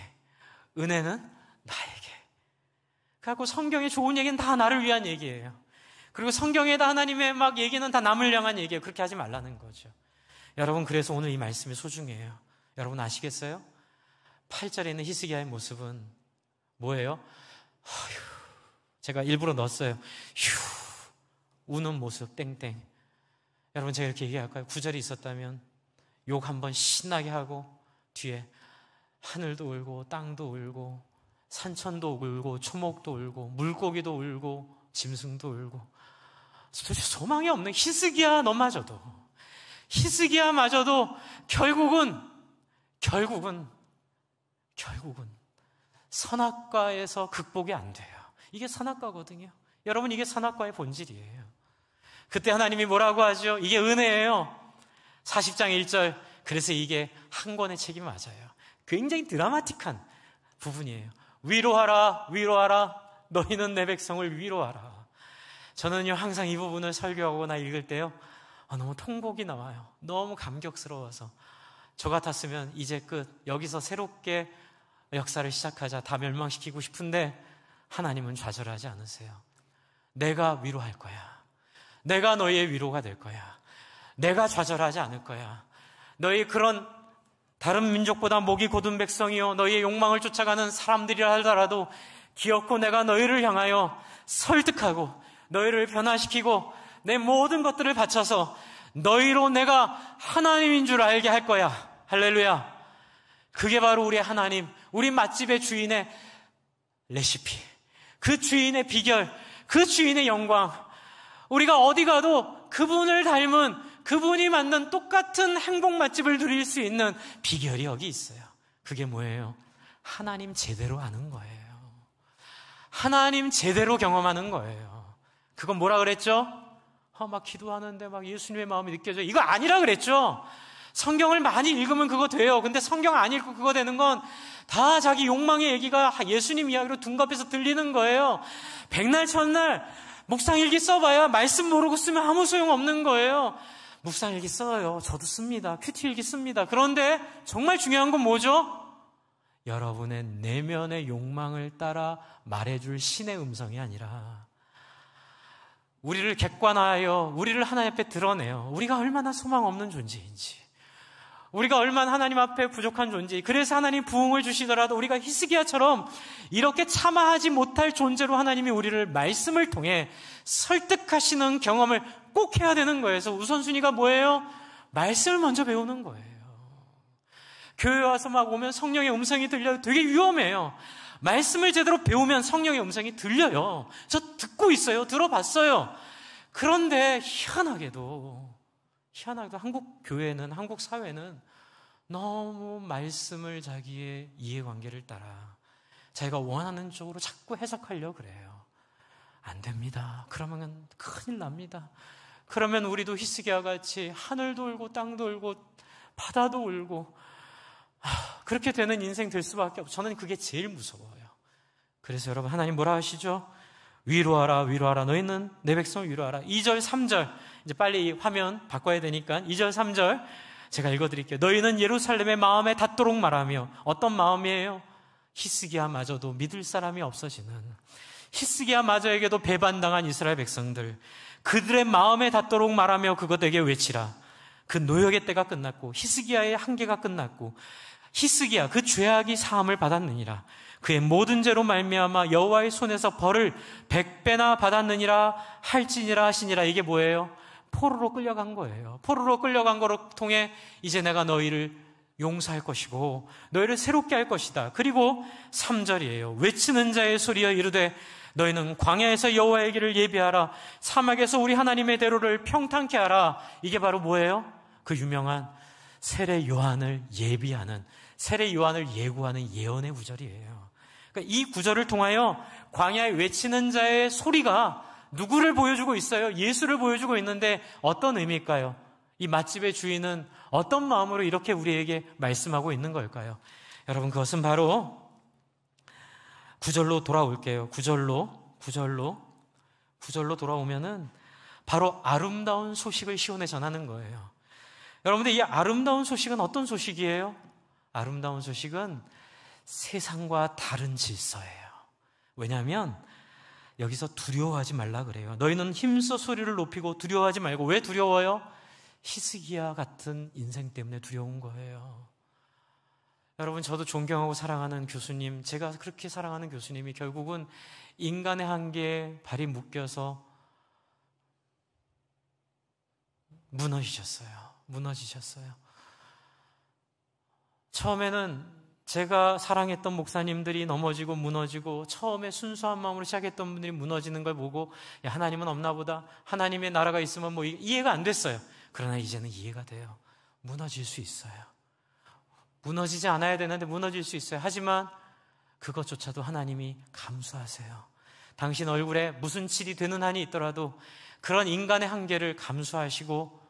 은혜는 나에게. 그래갖고 성경의 좋은 얘기는 다 나를 위한 얘기예요. 그리고 성경에다 하나님의 막 얘기는 다 남을 향한 얘기예요. 그렇게 하지 말라는 거죠. 여러분, 그래서 오늘 이 말씀이 소중해요. 여러분 아시겠어요? 8절에 있는 히스기야의 모습은 뭐예요? 제가 일부러 넣었어요. 우는 모습, 땡땡. 여러분, 제가 이렇게 얘기할까요? 9절이 있었다면 욕 한번 신나게 하고 뒤에 하늘도 울고 땅도 울고 산천도 울고 초목도 울고 물고기도 울고 짐승도 울고, 도대체 소망이 없는 히스기야 너마저도, 히스기야마저도 결국은 선악과에서 극복이 안 돼요. 이게 선악과거든요. 여러분, 이게 선악과의 본질이에요. 그때 하나님이 뭐라고 하죠? 이게 은혜예요. 40장 1절. 그래서 이게 한 권의 책이 맞아요. 굉장히 드라마틱한 부분이에요. 위로하라, 위로하라. 너희는 내 백성을 위로하라. 저는요, 항상 이 부분을 설교하거나 읽을 때요, 너무 통곡이 나와요. 너무 감격스러워서. 저 같았으면 이제 끝, 여기서 새롭게 역사를 시작하자, 다 멸망시키고 싶은데 하나님은 좌절하지 않으세요. 내가 위로할 거야. 내가 너희의 위로가 될 거야. 내가 좌절하지 않을 거야. 너희 그런 다른 민족보다 목이 곧은 백성이요, 너희의 욕망을 쫓아가는 사람들이라 하더라도 기어코 내가 너희를 향하여 설득하고 너희를 변화시키고 내 모든 것들을 바쳐서 너희로 내가 하나님인 줄 알게 할 거야. 할렐루야. 그게 바로 우리 하나님, 우리 맛집의 주인의 레시피, 그 주인의 비결, 그 주인의 영광. 우리가 어디 가도 그분을 닮은, 그분이 만든 똑같은 행복 맛집을 누릴 수 있는 비결이 여기 있어요. 그게 뭐예요? 하나님 제대로 아는 거예요. 하나님 제대로 경험하는 거예요. 그건 뭐라 그랬죠? 막 기도하는데 막 예수님의 마음이 느껴져요. 이거 아니라 그랬죠? 성경을 많이 읽으면 그거 돼요. 근데 성경 안 읽고 그거 되는 건 다 자기 욕망의 얘기가 예수님 이야기로 둔갑해서 들리는 거예요. 백날 첫날 묵상일기 써봐야 말씀 모르고 쓰면 아무 소용없는 거예요. 묵상일기 써요. 저도 씁니다. 큐티일기 씁니다. 그런데 정말 중요한 건 뭐죠? 여러분의 내면의 욕망을 따라 말해줄 신의 음성이 아니라 우리를 객관화하여 우리를 하나님 앞에 드러내요. 우리가 얼마나 소망 없는 존재인지, 우리가 얼마나 하나님 앞에 부족한 존재인지. 그래서 하나님 부흥을 주시더라도 우리가 히스기야처럼 이렇게 참아하지 못할 존재로 하나님이 우리를 말씀을 통해 설득하시는 경험을 꼭 해야 되는 거예요. 그래서 우선순위가 뭐예요? 말씀을 먼저 배우는 거예요. 교회 와서 막 오면 성령의 음성이 들려요. 되게 위험해요. 말씀을 제대로 배우면 성령의 음성이 들려요. 저 듣고 있어요. 들어봤어요. 그런데 희한하게도 한국 교회는, 한국 사회는 너무 말씀을 자기의 이해관계를 따라 자기가 원하는 쪽으로 자꾸 해석하려고 그래요. 안 됩니다. 그러면 큰일 납니다. 그러면 우리도 히스기야 같이 하늘도 울고 땅도 울고 바다도 울고 그렇게 되는 인생 될 수밖에 없어요. 저는 그게 제일 무서워요. 그래서 여러분, 하나님 뭐라 하시죠? 위로하라, 위로하라. 너희는 내 백성을 위로하라. 2절, 3절. 이제 빨리 이 화면 바꿔야 되니까 2절, 3절 제가 읽어드릴게요. 너희는 예루살렘의 마음에 닿도록 말하며. 어떤 마음이에요? 히스기야마저도 믿을 사람이 없어지는, 히스기야마저에게도 배반당한 이스라엘 백성들, 그들의 마음에 닿도록 말하며 그것에게 외치라. 그 노역의 때가 끝났고 히스기야의 한계가 끝났고 히스기야 그 죄악이 사함을 받았느니라. 그의 모든 죄로 말미암아 여호와의 손에서 벌을 100배나 받았느니라 할지니라 하시니라. 이게 뭐예요? 포로로 끌려간 거예요. 포로로 끌려간 거로 통해 이제 내가 너희를 용서할 것이고 너희를 새롭게 할 것이다. 그리고 3절이에요. 외치는 자의 소리여 이르되 너희는 광야에서 여호와의 길을 예비하라. 사막에서 우리 하나님의 대로를 평탄케 하라. 이게 바로 뭐예요? 그 유명한 세례 요한을 예비하는, 세례 요한을 예고하는 예언의 구절이에요. 그러니까 이 구절을 통하여 광야에 외치는 자의 소리가 누구를 보여주고 있어요? 예수를 보여주고 있는데 어떤 의미일까요? 이 맛집의 주인은 어떤 마음으로 이렇게 우리에게 말씀하고 있는 걸까요? 여러분, 그것은 바로 9절로 돌아올게요. 9절로 돌아오면은 바로 아름다운 소식을 시온에 전하는 거예요. 여러분들, 이 아름다운 소식은 어떤 소식이에요? 아름다운 소식은 세상과 다른 질서예요. 왜냐하면 여기서 두려워하지 말라 그래요. 너희는 힘써 소리를 높이고 두려워하지 말고. 왜 두려워요? 히스기야 같은 인생 때문에 두려운 거예요. 여러분, 저도 존경하고 사랑하는 교수님, 제가 그렇게 사랑하는 교수님이 결국은 인간의 한계에 발이 묶여서 무너지셨어요. 처음에는 제가 사랑했던 목사님들이 넘어지고 무너지고, 처음에 순수한 마음으로 시작했던 분들이 무너지는 걸 보고, 야, 하나님은 없나 보다, 하나님의 나라가 있으면 뭐 이해가 안 됐어요. 그러나 이제는 이해가 돼요. 무너질 수 있어요. 무너지지 않아야 되는데 무너질 수 있어요. 하지만 그것조차도 하나님이 감수하세요. 당신 얼굴에 무슨 칠이 되는 한이 있더라도 그런 인간의 한계를 감수하시고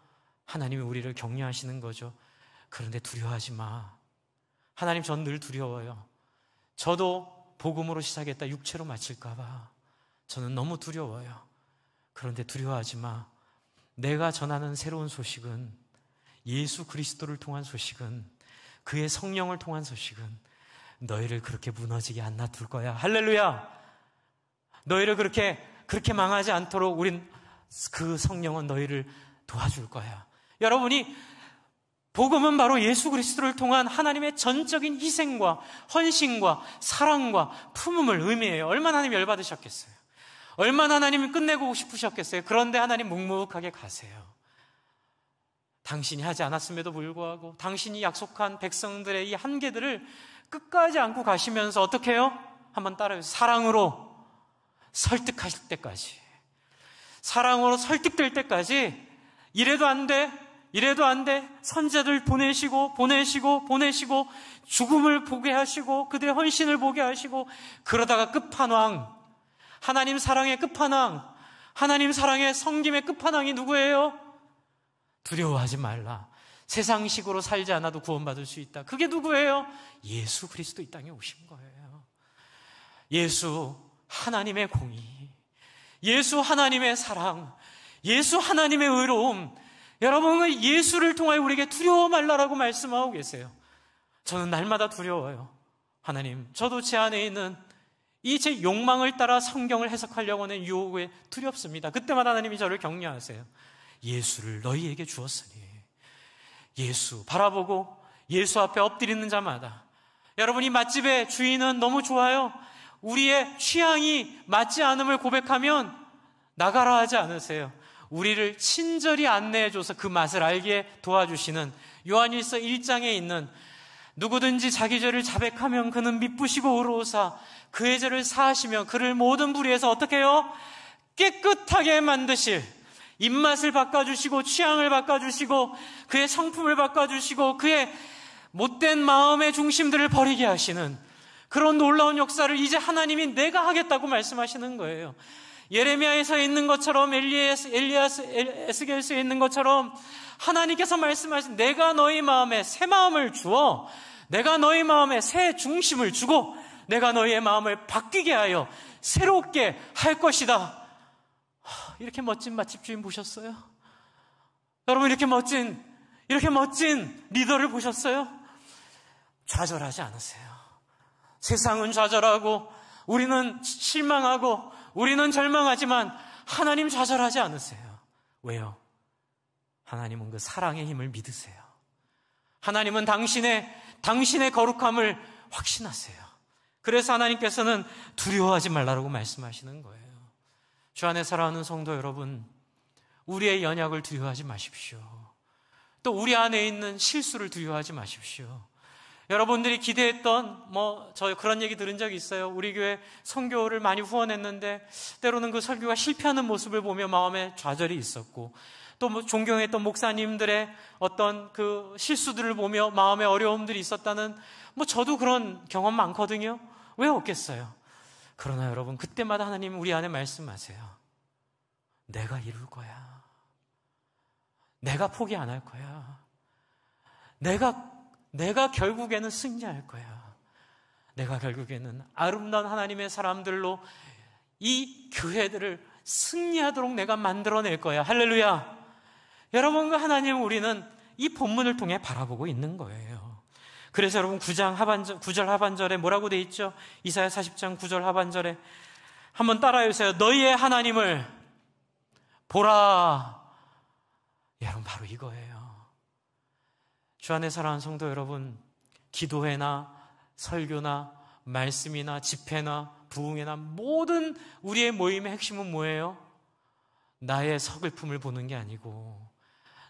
하나님이 우리를 격려하시는 거죠. 그런데 두려워하지 마. 하나님, 전 늘 두려워요. 저도 복음으로 시작했다 육체로 마칠까 봐 저는 너무 두려워요. 그런데 두려워하지 마. 내가 전하는 새로운 소식은, 예수 그리스도를 통한 소식은, 그의 성령을 통한 소식은 너희를 그렇게 무너지게 안 놔둘 거야. 할렐루야. 너희를 그렇게 망하지 않도록 우린, 그 성령은 너희를 도와줄 거야. 여러분이, 복음은 바로 예수 그리스도를 통한 하나님의 전적인 희생과 헌신과 사랑과 품음을 의미해요. 얼마나 하나님 열받으셨겠어요? 얼마나 하나님이 끝내고 싶으셨겠어요? 그런데 하나님 묵묵하게 가세요. 당신이 하지 않았음에도 불구하고 당신이 약속한 백성들의 이 한계들을 끝까지 안고 가시면서 어떻게 해요? 한번 따라해요. 사랑으로 설득하실 때까지, 사랑으로 설득될 때까지, 이래도 안 돼, 선지자들 보내시고 죽음을 보게 하시고 그들의 헌신을 보게 하시고, 그러다가 끝판왕, 하나님 사랑의 끝판왕, 하나님 사랑의 섬김의 끝판왕이 누구예요? 두려워하지 말라. 세상식으로 살지 않아도 구원받을 수 있다. 그게 누구예요? 예수 그리스도 이 땅에 오신 거예요. 예수 하나님의 공의, 예수 하나님의 사랑, 예수 하나님의 의로움. 여러분은 예수를 통하여 우리에게 두려워 말라라고 말씀하고 계세요. 저는 날마다 두려워요. 하나님, 저도 제 안에 있는 이 제 욕망을 따라 성경을 해석하려고 하는 유혹에 두렵습니다. 그때마다 하나님이 저를 격려하세요. 예수를 너희에게 주었으니. 예수 바라보고 예수 앞에 엎드리는 자마다, 여러분, 이 맛집의 주인은 너무 좋아요. 우리의 취향이 맞지 않음을 고백하면 나가라 하지 않으세요. 우리를 친절히 안내해줘서 그 맛을 알게 도와주시는, 요한일서 1장에 있는, 누구든지 자기 죄를 자백하면 그는 미쁘시고 의로우사 그의 죄를 사하시며 그를 모든 불의에서 어떻게 해요? 깨끗하게 만드실, 입맛을 바꿔주시고 취향을 바꿔주시고 그의 성품을 바꿔주시고 그의 못된 마음의 중심들을 버리게 하시는 그런 놀라운 역사를 이제 하나님이 내가 하겠다고 말씀하시는 거예요. 예레미야에서 있는 것처럼, 에스겔서에 있는 것처럼 하나님께서 말씀하신, 내가 너희 마음에 새 마음을 주어, 내가 너희 마음에 새 중심을 주고 내가 너희의 마음을 바뀌게 하여 새롭게 할 것이다. 이렇게 멋진 맛집 주인 보셨어요? 여러분, 이렇게 멋진 리더를 보셨어요? 좌절하지 않으세요. 세상은 좌절하고 우리는 실망하고 우리는 절망하지만 하나님 좌절하지 않으세요. 왜요? 하나님은 그 사랑의 힘을 믿으세요. 하나님은 당신의 거룩함을 확신하세요. 그래서 하나님께서는 두려워하지 말라고 말씀하시는 거예요. 주 안에 사랑하는 성도 여러분, 우리의 연약을 두려워하지 마십시오. 또 우리 안에 있는 실수를 두려워하지 마십시오. 여러분들이 기대했던 저 그런 얘기 들은 적이 있어요. 우리 교회 선교를 많이 후원했는데 때로는 그 설교가 실패하는 모습을 보며 마음에 좌절이 있었고, 또 존경했던 목사님들의 어떤 그 실수들을 보며 마음에 어려움들이 있었다는 저도 그런 경험 많거든요. 왜 없겠어요? 그러나 여러분, 그때마다 하나님 우리 안에 말씀하세요. 내가 이룰 거야. 내가 포기 안 할 거야. 내가 결국에는 승리할 거야. 내가 결국에는 아름다운 하나님의 사람들로 이 교회들을 승리하도록 내가 만들어낼 거야. 할렐루야. 여러분과 하나님, 우리는 이 본문을 통해 바라보고 있는 거예요. 그래서 여러분 9절 하반절에 뭐라고 돼 있죠? 이사야 40장 9절 하반절에 한번 따라해주세요. 너희의 하나님을 보라. 여러분, 바로 이거예요. 주 안에 사랑하는 성도 여러분, 기도회나 설교나 말씀이나 집회나 부흥회나 모든 우리의 모임의 핵심은 뭐예요? 나의 서글픔을 보는 게 아니고,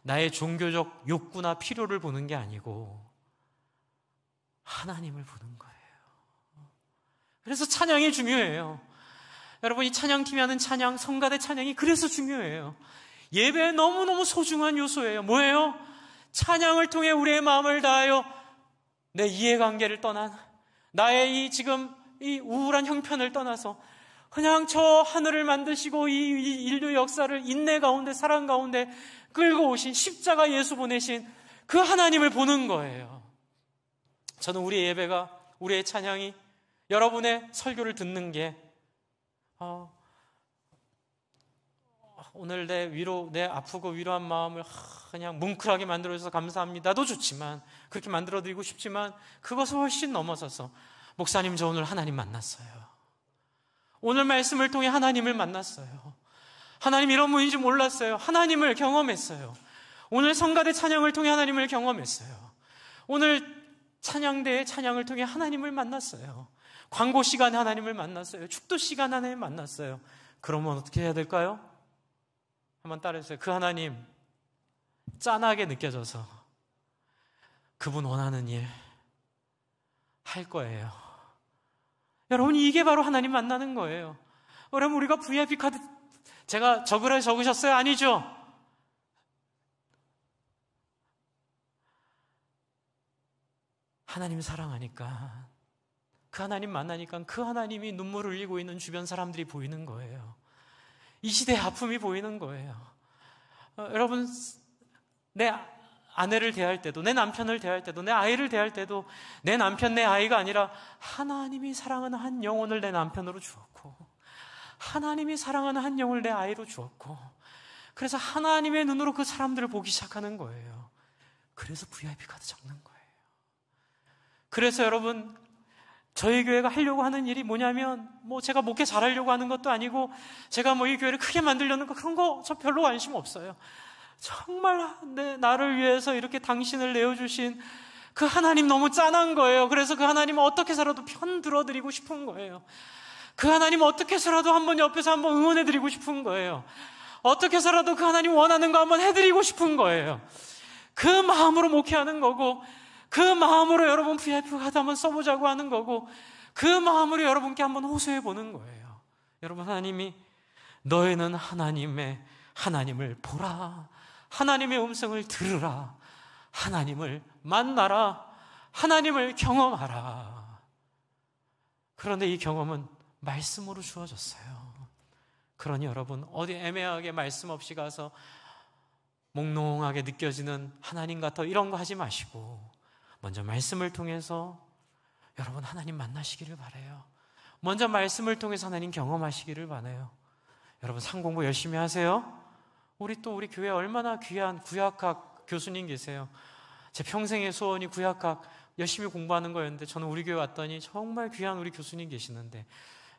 나의 종교적 욕구나 필요를 보는 게 아니고 하나님을 보는 거예요. 그래서 찬양이 중요해요. 여러분, 이 찬양팀이 하는 찬양, 성가대 찬양이 그래서 중요해요. 예배에 너무너무 소중한 요소예요. 뭐예요? 찬양을 통해 우리의 마음을 다하여 내 이해관계를 떠난, 나의 지금 이 우울한 형편을 떠나서 그냥 저 하늘을 만드시고 이 인류 역사를 인내 가운데, 사랑 가운데 끌고 오신 십자가 예수 보내신 그 하나님을 보는 거예요. 저는 우리의 예배가, 우리의 찬양이, 여러분의 설교를 듣는 게 오늘 내 아프고 위로한 마음을 그냥 뭉클하게 만들어줘서 감사합니다도 좋지만, 그렇게 만들어드리고 싶지만, 그것을 훨씬 넘어서서 목사님, 저 오늘 하나님 만났어요. 오늘 말씀을 통해 하나님을 만났어요. 하나님 이런 분인지 몰랐어요. 하나님을 경험했어요. 오늘 성가대 찬양을 통해 하나님을 경험했어요. 오늘 찬양대의 찬양을 통해 하나님을 만났어요. 광고 시간에 하나님을 만났어요. 축도 시간에 하나님을 만났어요. 그러면 어떻게 해야 될까요? 한번 따라해주세요. 그 하나님 짠하게 느껴져서 그분 원하는 일 할 거예요. 여러분, 이게 바로 하나님 만나는 거예요. 여러분, 우리가 VIP 카드 제가 적으셨어요? 아니죠? 하나님 사랑하니까, 그 하나님 만나니까 그 하나님이 눈물을 흘리고 있는 주변 사람들이 보이는 거예요. 이 시대의 아픔이 보이는 거예요. 여러분, 내 아내를 대할 때도, 내 남편을 대할 때도, 내 아이를 대할 때도 내 남편, 내 아이가 아니라 하나님이 사랑하는 한 영혼을 내 남편으로 주었고, 하나님이 사랑하는 한 영혼을 내 아이로 주었고, 그래서 하나님의 눈으로 그 사람들을 보기 시작하는 거예요. 그래서 VIP 카드 적는 거예요. 그래서 여러분, 저희 교회가 하려고 하는 일이 뭐냐면, 제가 목회 잘하려고 하는 것도 아니고, 제가 이 교회를 크게 만들려는 거, 그런 거 저 별로 관심 없어요. 정말 나를 위해서 이렇게 당신을 내어주신 그 하나님 너무 짠한 거예요. 그래서 그 하나님 어떻게 해서라도 편 들어드리고 싶은 거예요. 그 하나님 어떻게 해서라도 한번 옆에서 한번 응원해드리고 싶은 거예요. 어떻게 해서라도 그 하나님 원하는 거 한번 해드리고 싶은 거예요. 그 마음으로 목회하는 거고, 그 마음으로 여러분 VIP 카드 한번 써보자고 하는 거고, 그 마음으로 여러분께 한번 호소해 보는 거예요. 여러분, 하나님이 너희는 하나님을 보라, 하나님의 음성을 들으라, 하나님을 만나라, 하나님을 경험하라. 그런데 이 경험은 말씀으로 주어졌어요. 그러니 여러분, 어디 애매하게 말씀 없이 가서 몽롱하게 느껴지는 하나님 같아 이런 거 하지 마시고, 먼저 말씀을 통해서 여러분 하나님 만나시기를 바라요. 먼저 말씀을 통해서 하나님 경험하시기를 바라요. 여러분, 상공부 열심히 하세요. 우리 교회에 얼마나 귀한 구약학 교수님 계세요. 제 평생의 소원이 구약학 열심히 공부하는 거였는데, 저는 우리 교회 왔더니 정말 귀한 우리 교수님 계시는데,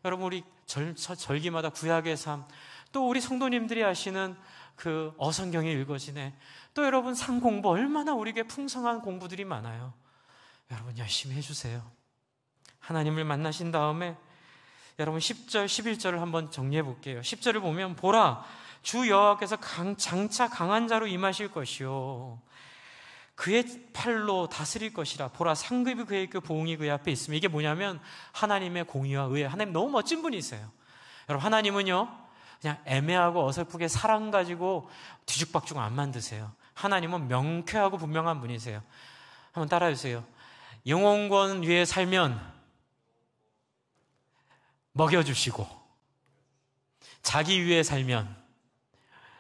여러분, 우리 절기마다 구약의 삶, 또 우리 성도님들이 하시는 그 어성경이 읽어지네, 또 여러분 상공부 얼마나 우리에게 풍성한 공부들이 많아요. 여러분 열심히 해주세요. 하나님을 만나신 다음에 여러분 10절, 11절을 한번 정리해 볼게요. 10절을 보면, 보라, 주 여호와께서 장차 강한 자로 임하실 것이요 그의 팔로 다스릴 것이라. 보라, 상급이 그의 있고 보응이 그의 앞에 있으며. 이게 뭐냐면 하나님의 공의와 의회. 하나님 너무 멋진 분이세요. 여러분, 하나님은요 그냥 애매하고 어설프게 사랑 가지고 뒤죽박죽 안 만드세요. 하나님은 명쾌하고 분명한 분이세요. 한번 따라해주세요. 영혼권 위에 살면 먹여주시고, 자기 위에 살면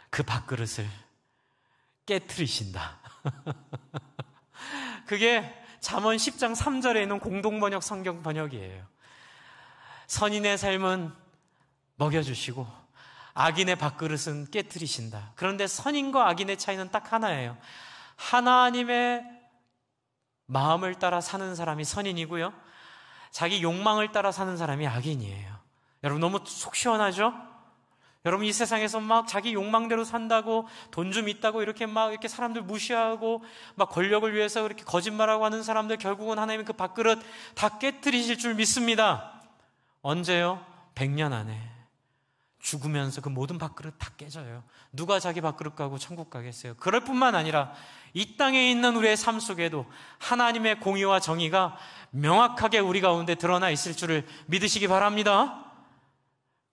그 밥그릇을 깨트리신다. 그게 잠언 10장 3절에 있는 공동번역 성경 번역이에요. 선인의 삶은 먹여주시고 악인의 밥그릇은 깨트리신다. 그런데 선인과 악인의 차이는 딱 하나예요. 하나님의 마음을 따라 사는 사람이 선인이고요, 자기 욕망을 따라 사는 사람이 악인이에요. 여러분, 너무 속 시원하죠? 여러분, 이 세상에서 막 자기 욕망대로 산다고, 돈 좀 있다고 이렇게 사람들 무시하고 막 권력을 위해서 그렇게 거짓말하고 하는 사람들, 결국은 하나님이 그 밥그릇 다 깨트리실 줄 믿습니다. 언제요? 100년 안에 죽으면서 그 모든 밥그릇 다 깨져요. 누가 자기 밥그릇 가고 천국 가겠어요? 그럴 뿐만 아니라 이 땅에 있는 우리의 삶 속에도 하나님의 공의와 정의가 명확하게 우리 가운데 드러나 있을 줄을 믿으시기 바랍니다.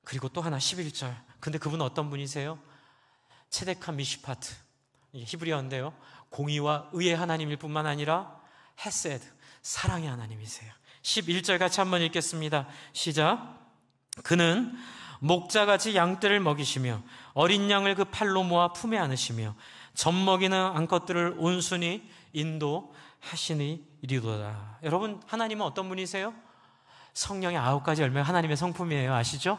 그리고 또 하나, 11절. 근데 그분은 어떤 분이세요? 체데카 미시파트, 히브리어인데요, 공의와 의의 하나님일 뿐만 아니라 헤세드, 사랑의 하나님이세요. 11절 같이 한번 읽겠습니다. 시작. 그는 목자같이 양떼를 먹이시며 어린 양을 그 팔로 모아 품에 안으시며 젖먹이는 암컷들을 온순히 인도하시니이리도다. 여러분, 하나님은 어떤 분이세요? 성령의 9가지 열매가 하나님의 성품이에요. 아시죠?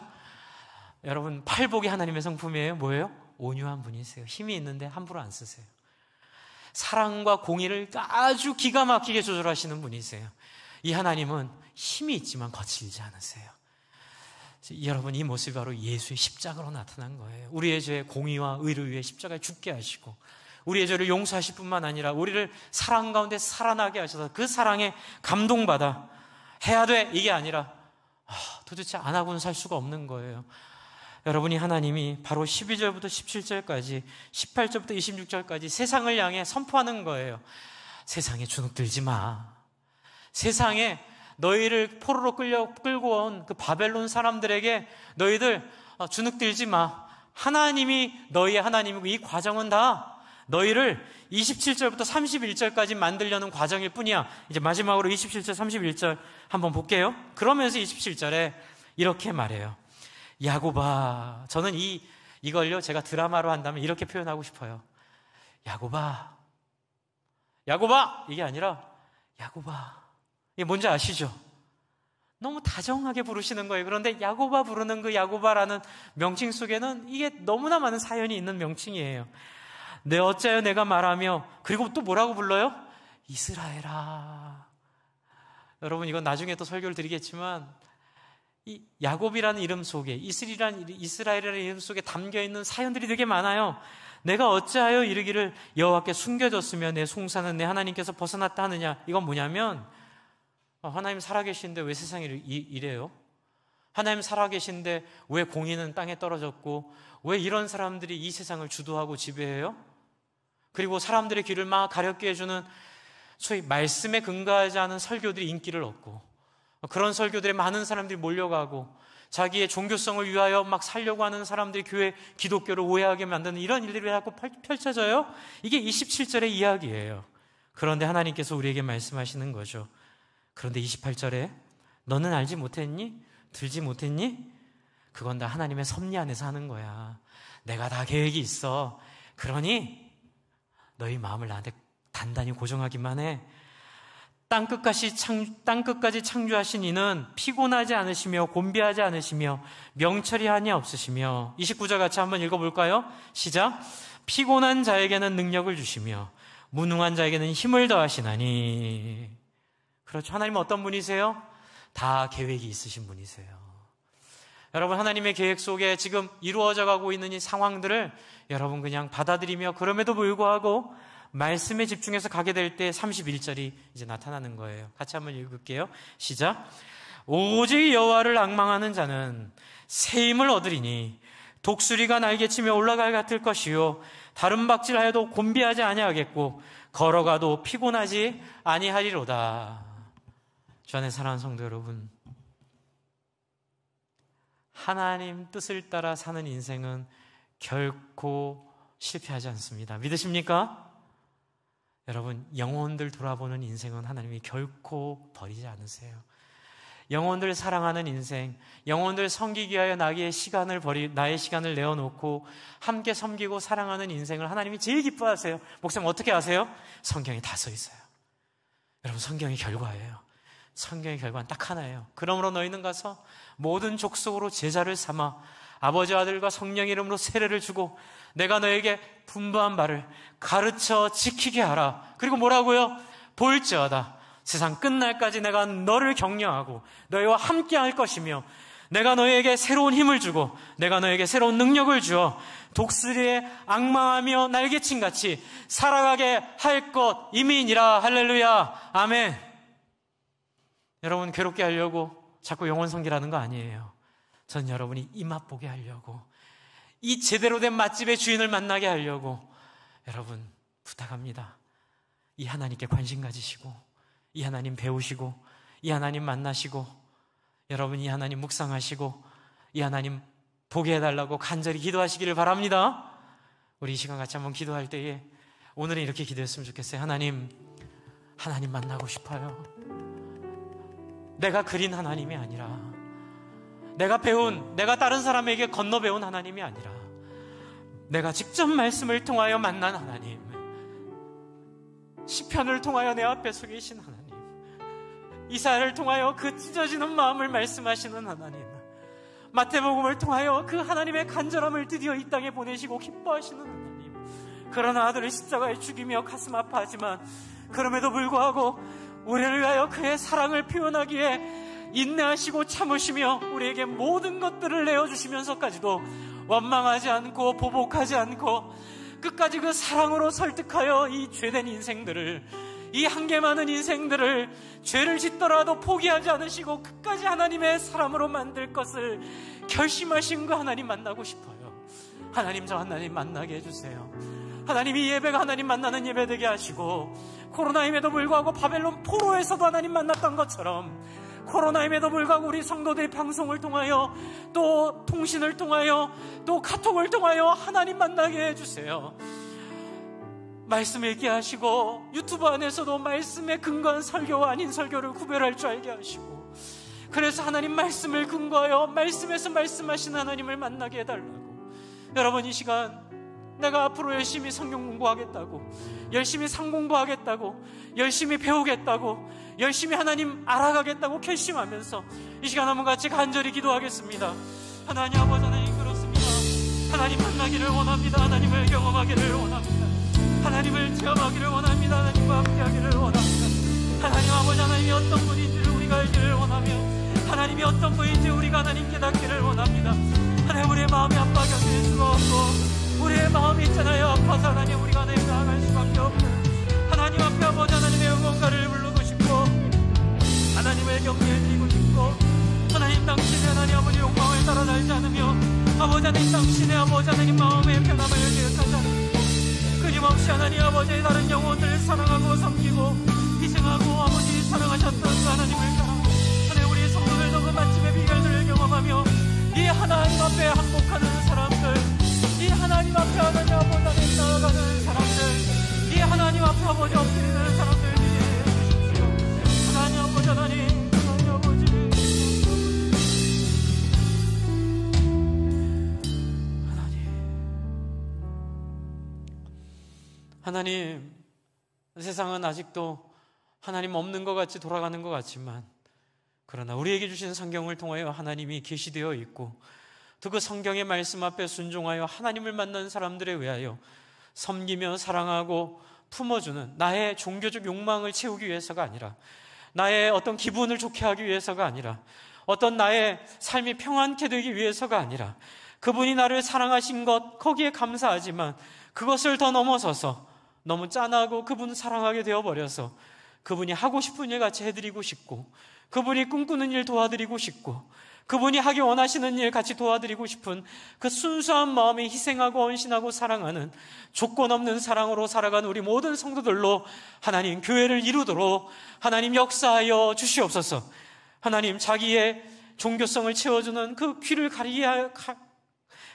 여러분, 팔복이 하나님의 성품이에요. 뭐예요? 온유한 분이세요. 힘이 있는데 함부로 안 쓰세요. 사랑과 공의를 아주 기가 막히게 조절하시는 분이세요. 이 하나님은 힘이 있지만 거칠지 않으세요. 여러분, 이 모습이 바로 예수의 십자가로 나타난 거예요. 우리의 죄, 공의와 의를 위해 십자가에 죽게 하시고 우리의 죄를 용서하실 뿐만 아니라 우리를 사랑 가운데 살아나게 하셔서 그 사랑에 감동받아 해야 돼, 이게 아니라 도대체 안 하고는 살 수가 없는 거예요. 여러분이 하나님이 바로 12절부터 17절까지 18절부터 26절까지 세상을 향해 선포하는 거예요. 세상에 주눅들지 마. 세상에 너희를 포로로 끌고 온 그 바벨론 사람들에게 너희들 주눅들지 마. 하나님이 너희의 하나님이고 이 과정은 다 너희를 27절부터 31절까지 만들려는 과정일 뿐이야. 이제 마지막으로 27절, 31절 한번 볼게요. 그러면서 27절에 이렇게 말해요. 야곱아, 저는 이걸요 제가 드라마로 한다면 이렇게 표현하고 싶어요. 야곱아, 야곱아, 이게 아니라 야곱아. 이게 뭔지 아시죠? 너무 다정하게 부르시는 거예요. 그런데 야곱아 부르는 그 야곱아라는 명칭 속에는 이게 너무나 많은 사연이 있는 명칭이에요. 내 어찌하여 내가 말하며, 그리고 또 뭐라고 불러요? 이스라엘아. 여러분, 이건 나중에 또 설교를 드리겠지만 이 야곱이라는 이름 속에, 이스라엘이라는 이름 속에 담겨있는 사연들이 되게 많아요. 내가 어찌하여 이르기를 여호와께 숨겨졌으며 내 송사는 내 하나님께서 벗어났다 하느냐. 이건 뭐냐면, 하나님 살아계신데 왜 세상이 이래요? 하나님 살아계신데 왜 공의는 땅에 떨어졌고 왜 이런 사람들이 이 세상을 주도하고 지배해요? 그리고 사람들의 귀를 막 가렵게 해주는 소위 말씀에 근거하지 않은 설교들이 인기를 얻고, 그런 설교들에 많은 사람들이 몰려가고 자기의 종교성을 위하여 막 살려고 하는 사람들이 교회 기독교를 오해하게 만드는 이런 일들이 자꾸 펼쳐져요. 이게 27절의 이야기예요. 그런데 하나님께서 우리에게 말씀하시는 거죠. 그런데 28절에 너는 알지 못했니? 들지 못했니? 그건 다 하나님의 섭리 안에서 하는 거야. 내가 다 계획이 있어. 그러니 너희 마음을 나한테 단단히 고정하기만 해. 땅끝까지 창조하신 이는 피곤하지 않으시며 곤비하지 않으시며 명철이 하니 없으시며. 29절 같이 한번 읽어볼까요? 시작. 피곤한 자에게는 능력을 주시며 무능한 자에게는 힘을 더하시나니. 그렇죠. 하나님은 어떤 분이세요? 다 계획이 있으신 분이세요. 여러분, 하나님의 계획 속에 지금 이루어져 가고 있는 이 상황들을 여러분 그냥 받아들이며, 그럼에도 불구하고 말씀에 집중해서 가게 될 때 31절이 이제 나타나는 거예요. 같이 한번 읽을게요. 시작. 오직 여호와를 앙망하는 자는 새 힘을 얻으리니 독수리가 날개치며 올라갈 같을 것이요 다른 박질하여도 곤비하지 아니하겠고 걸어가도 피곤하지 아니하리로다. 주 안에 사랑하는 성도 여러분, 하나님 뜻을 따라 사는 인생은 결코 실패하지 않습니다. 믿으십니까? 여러분, 영혼들 돌아보는 인생은 하나님이 결코 버리지 않으세요. 영혼들 사랑하는 인생, 영혼들 섬기기 위하여 나의 시간을 내어놓고 함께 섬기고 사랑하는 인생을 하나님이 제일 기뻐하세요. 목사님 어떻게 아세요? 성경에 다 써 있어요. 여러분, 성경의 결과예요. 성경의 결과는 딱 하나예요. 그러므로 너희는 가서 모든 족속으로 제자를 삼아 아버지, 아들과 성령 이름으로 세례를 주고 내가 너에게 분부한 바를 가르쳐 지키게 하라. 그리고 뭐라고요? 볼지어다 세상 끝날까지 내가 너를 격려하고 너희와 함께 할 것이며 내가 너희에게 새로운 힘을 주고 내가 너희에게 새로운 능력을 주어 독수리의 악마하며 날개친같이 살아가게 할 것임이니라. 할렐루야. 아멘. 여러분, 괴롭게 하려고 자꾸 영혼 섬기라는 거 아니에요. 전 여러분이 이 맛 보게 하려고, 이 제대로 된 맛집의 주인을 만나게 하려고 여러분 부탁합니다. 이 하나님께 관심 가지시고 이 하나님 배우시고 이 하나님 만나시고 여러분 이 하나님 묵상하시고 이 하나님 보게 해달라고 간절히 기도하시기를 바랍니다. 우리 이 시간 같이 한번 기도할 때에 오늘은 이렇게 기도했으면 좋겠어요. 하나님 만나고 싶어요. 내가 그린 하나님이 아니라 내가 다른 사람에게 건너 배운 하나님이 아니라 내가 직접 말씀을 통하여 만난 하나님, 시편을 통하여 내 앞에 서 계신 하나님, 이사야를 통하여 그 찢어지는 마음을 말씀하시는 하나님, 마태복음을 통하여 그 하나님의 간절함을 드디어 이 땅에 보내시고 기뻐하시는 하나님, 그러나 아들을 십자가에 죽이며 가슴 아파하지만 그럼에도 불구하고 우리를 위하여 그의 사랑을 표현하기에 인내하시고 참으시며 우리에게 모든 것들을 내어주시면서까지도 원망하지 않고 보복하지 않고 끝까지 그 사랑으로 설득하여 이 죄된 인생들을, 이 한계 많은 인생들을 죄를 짓더라도 포기하지 않으시고 끝까지 하나님의 사람으로 만들 것을 결심하신 그 하나님 만나고 싶어요. 하나님, 저 하나님 만나게 해주세요. 하나님, 이 예배가 하나님 만나는 예배 되게 하시고 코로나임에도 불구하고 바벨론 포로에서도 하나님 만났던 것처럼 코로나임에도 불구하고 우리 성도들이 방송을 통하여 또 통신을 통하여 또 카톡을 통하여 하나님 만나게 해주세요. 말씀 읽게 하시고 유튜브 안에서도 말씀에 근거한 설교와 아닌 설교를 구별할 줄 알게 하시고, 그래서 하나님 말씀을 근거하여 말씀에서 말씀하신 하나님을 만나게 해달라고. 여러분, 이 시간 내가 앞으로 열심히 성경 공부하겠다고, 열심히 상 공부하겠다고, 열심히 배우겠다고, 열심히 하나님 알아가겠다고 결심하면서 이 시간 한번 같이 간절히 기도하겠습니다. 하나님 아버지, 하나님 그렇습니다. 하나님 만나기를 원합니다. 하나님을 경험하기를 원합니다. 하나님을 체험하기를 원합니다. 하나님과 함께하기를 원합니다. 하나님 아버지, 하나님이 어떤 분인지를 우리가 알기를 원하며 하나님이 어떤 분인지 우리가 하나님 깨닫기를 원합니다. 하나님, 우리의 마음이 아파 견딜 수가 없고 우리의 마음이 있잖아요. 아파서 하나님 우리가 하나님 나아갈 수밖에 없는 하나님 앞에 아버지 하나님의 응원가를 부르고 싶고 하나님을 경배드리고 싶고 하나님 당신의 하나님 아버지 욕망을 따라 살지 않으며 아버지 하나님 당신의 아버지 하나님 마음의 편함을 계획하지 않으며 끊임없이 하나님 아버지의 다른 영혼들을 사랑하고 섬기고 희생하고 아버지 사랑하셨던 그 하나님을 사랑 하나님 우리 성도들도 그 맛집의 비결들을 경험하며 이 하나님 앞에 항복하는 사람들, 이 하나님 앞에 하나님 아버지 나아가는 사람들, 이 하나님 앞에 아버지 엎드리는 사람들 되게 해주십시오. 하나님 아버지, 하나님 하나님, 세상은 아직도 하나님 없는 것 같이 돌아가는 것 같지만 그러나 우리에게 주신 성경을 통하여 하나님이 계시되어 있고 또 그 성경의 말씀 앞에 순종하여 하나님을 만난 사람들에 의하여 섬기며 사랑하고 품어주는 나의 종교적 욕망을 채우기 위해서가 아니라, 나의 어떤 기분을 좋게 하기 위해서가 아니라, 어떤 나의 삶이 평안케 되기 위해서가 아니라 그분이 나를 사랑하신 것 거기에 감사하지만 그것을 더 넘어서서 너무 짠하고 그분을 사랑하게 되어버려서 그분이 하고 싶은 일 같이 해드리고 싶고, 그분이 꿈꾸는 일 도와드리고 싶고, 그분이 하기 원하시는 일 같이 도와드리고 싶은 그 순수한 마음에 희생하고 헌신하고 사랑하는 조건 없는 사랑으로 살아가는 우리 모든 성도들로 하나님 교회를 이루도록 하나님 역사하여 주시옵소서. 하나님, 자기의 종교성을 채워주는 그 귀를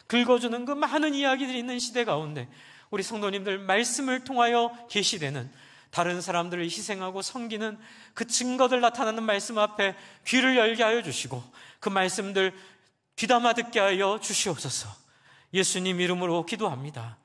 긁어주는 그 많은 이야기들이 있는 시대 가운데 우리 성도님들 말씀을 통하여 계시되는, 다른 사람들을 희생하고 섬기는 그 증거들 나타나는 말씀 앞에 귀를 열게 하여 주시고 그 말씀들 귀담아 듣게 하여 주시옵소서. 예수님 이름으로 기도합니다.